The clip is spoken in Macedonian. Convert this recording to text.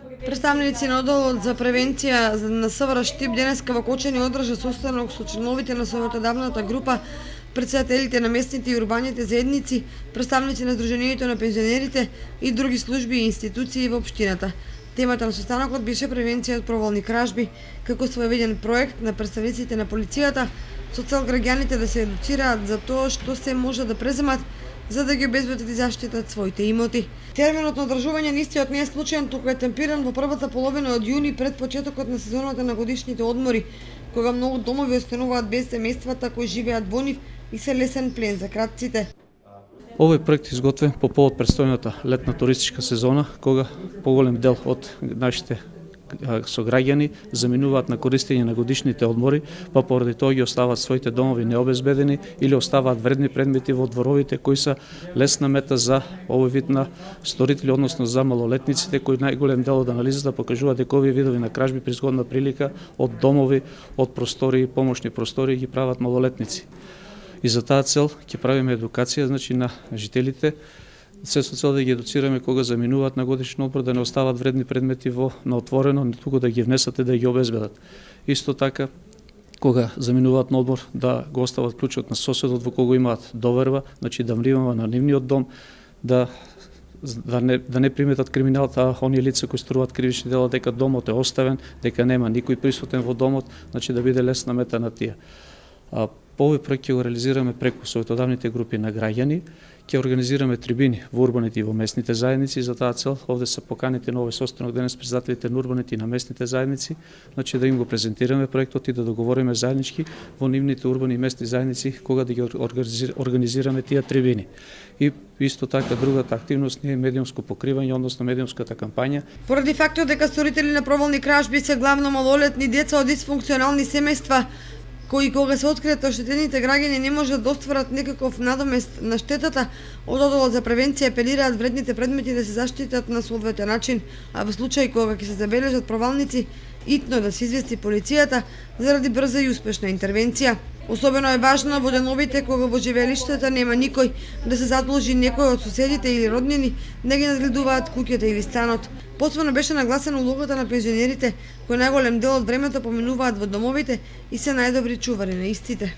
Представници на одделот за превенција на СВР Штип денеска во Кочани одржа состанок со членовите на советодавната група, претседателите на местните и урбаните заедници, представници на Сдруженијето на пензионерите и други служби и институции во општината. Темата на состанокот беше превенција од провални кражби, како своевиден проект на представниците на полицијата со цел граѓаните да се едуцираат за тоа што се може да преземат за да ги обезбедат и заштитат своите имоти. Терминот на одржување на истиот не е случаен, туку е темпиран во првата половина од јуни пред почетокот на сезоната на годишните одмори, кога многу домови остануваат без семејствата кои живеат во нив и се лесен плен за кратците. Овој проект е изготвен по повод престојната летна туристичка сезона, кога поголем дел од нашите сограѓани заминуваат на користење на годишните одмори, па поради тоа ги оставаат своите домови необезбедени или оставаат вредни предмети во дворовите кои се лесна мета за овој вид на сторители, односно за малолетниците, кои најголем дел од анализата покажува дека овие видови на кражби при згодна прилика од домови, од простори, помошни простори ги прават малолетници. И за таа цел ќе правиме едукација, значи на жителите, се со цел да ги едуцираме кога заминуваат на годишен одмор да не остават вредни предмети на отворено, туку да ги внесат и да ги обезбедат. Исто така, кога заминуваат на одмор да го остават клучот на соседот во кого имаат доверба, значи да внимава на нивниот дом, да не приметат криминалот, а оние лица кои сторуваат кривични дела дека домот е оставен, дека нема никој присутен во домот, значи да биде лесна мета на тие. По овој проект ќе го реализираме преку советодавните групи на граѓани, ќе организираме трибини во урбаните и во местните заедници. За таа цел овде се поканите на овој состанок денес председателите на урбаните и на местните заедници, значи да им го презентираме проектот и да договориме заеднички во нивните урбани и местни заедници кога да ги организираме тие трибини. И исто така другата активност е медиумско покривање, односно медиумската кампања. Поради фактот дека сторители на провални кражби се главно малолетни деца од дисфункционални семејства, кои кога се откријат оштетените граѓани не можат да остварат некаков надомест на штетата, од одделот за превенција апелираат вредните предмети да се заштитат на соодветен начин, а во случај кога ќе се забележат провалници, итно да се извести полицијата заради брза и успешна интервенција. Особено е важно во деновите кога во живеелиштата нема никој, да се задолжи некој од соседите или роднини да ги надгледуваат куќата или станот. Посебно беше нагласена улогата на пензионерите, кои најголем дел од времето поминуваат во домовите и се најдобри чувари на истите.